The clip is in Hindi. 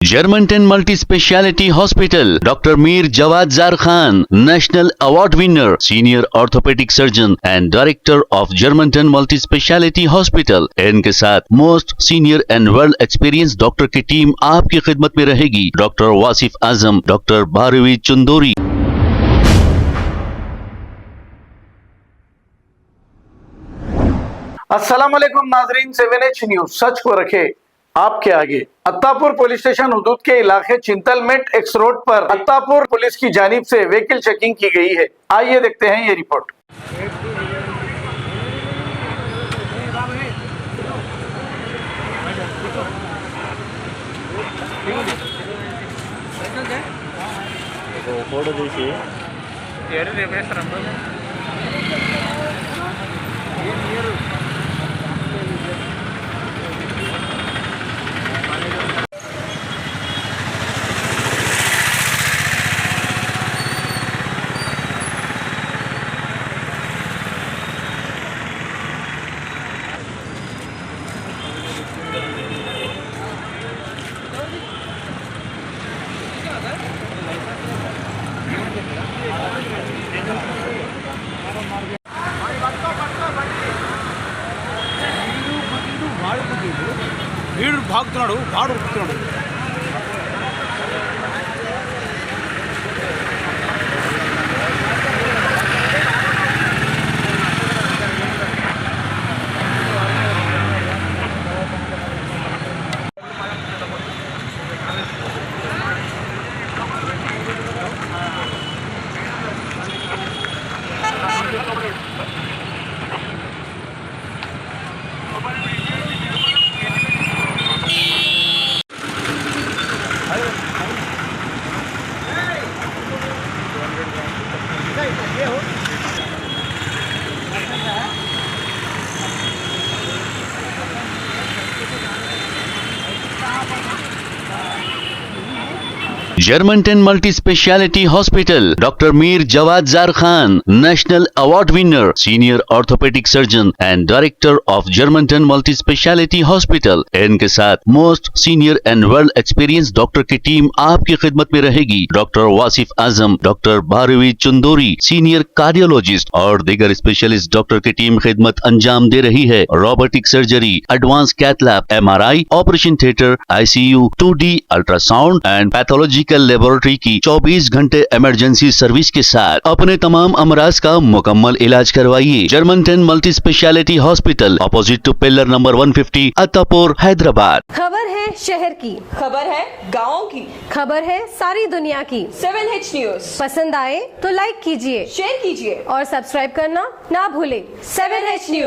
Germantown Multi-Speciality Hospital, Dr. Mir Jawad Zar Khan, National Award winner, Senior Orthopedic Surgeon and Director of Germantown Multi-Speciality Hospital। इनके साथ most senior and world experience doctor की टीम आपकी खिदमत में रहेगी। Doctor Wasif Azam, doctor Bharvi Chandori. अस्सलाम वालेकुम नाजरीन, 7H न्यूज सच को रखे आपके आगे। अत्तापुर पुलिस स्टेशन हुदूद के इलाके चिंतलमेंट एक्स रोड पर अत्तापुर पुलिस की जानिब से व्हीकल चेकिंग की गई है। आइए देखते हैं ये रिपोर्ट। వీడు భాగుతున్నాడు, వాడు ఉరుకుతున్నాడు. Germantown Multi-Speciality Hospital, Dr. Mir Jawad Zar Khan, National Award winner, Senior Orthopedic Surgeon and Director of Germantown Multi-Speciality Hospital। इनके साथ most senior and world experience doctor की टीम आपकी खिदमत में रहेगी। Doctor Wasif Azam, doctor Bharvi Chandori, senior cardiologist और दीगर स्पेशलिस्ट डॉक्टर की टीम खिदमत अंजाम दे रही है। Robotic surgery, advance cath lab, MRI, operation theatre, ICU, 2D ultrasound and pathological laboratory की 24 घंटे इमरजेंसी सर्विस के साथ अपने तमाम अमराज का मुकम्मल इलाज करवाइए। Germanton multi speciality hospital, opposite to pillar number 150, Attapur, Hyderabad. खबर है शहर की, खबर है गाँव की, खबर है सारी दुनिया की। 7H न्यूज पसंद आए तो लाइक कीजिए, शेयर कीजिए और सब्सक्राइब करना ना भूले। 7H news.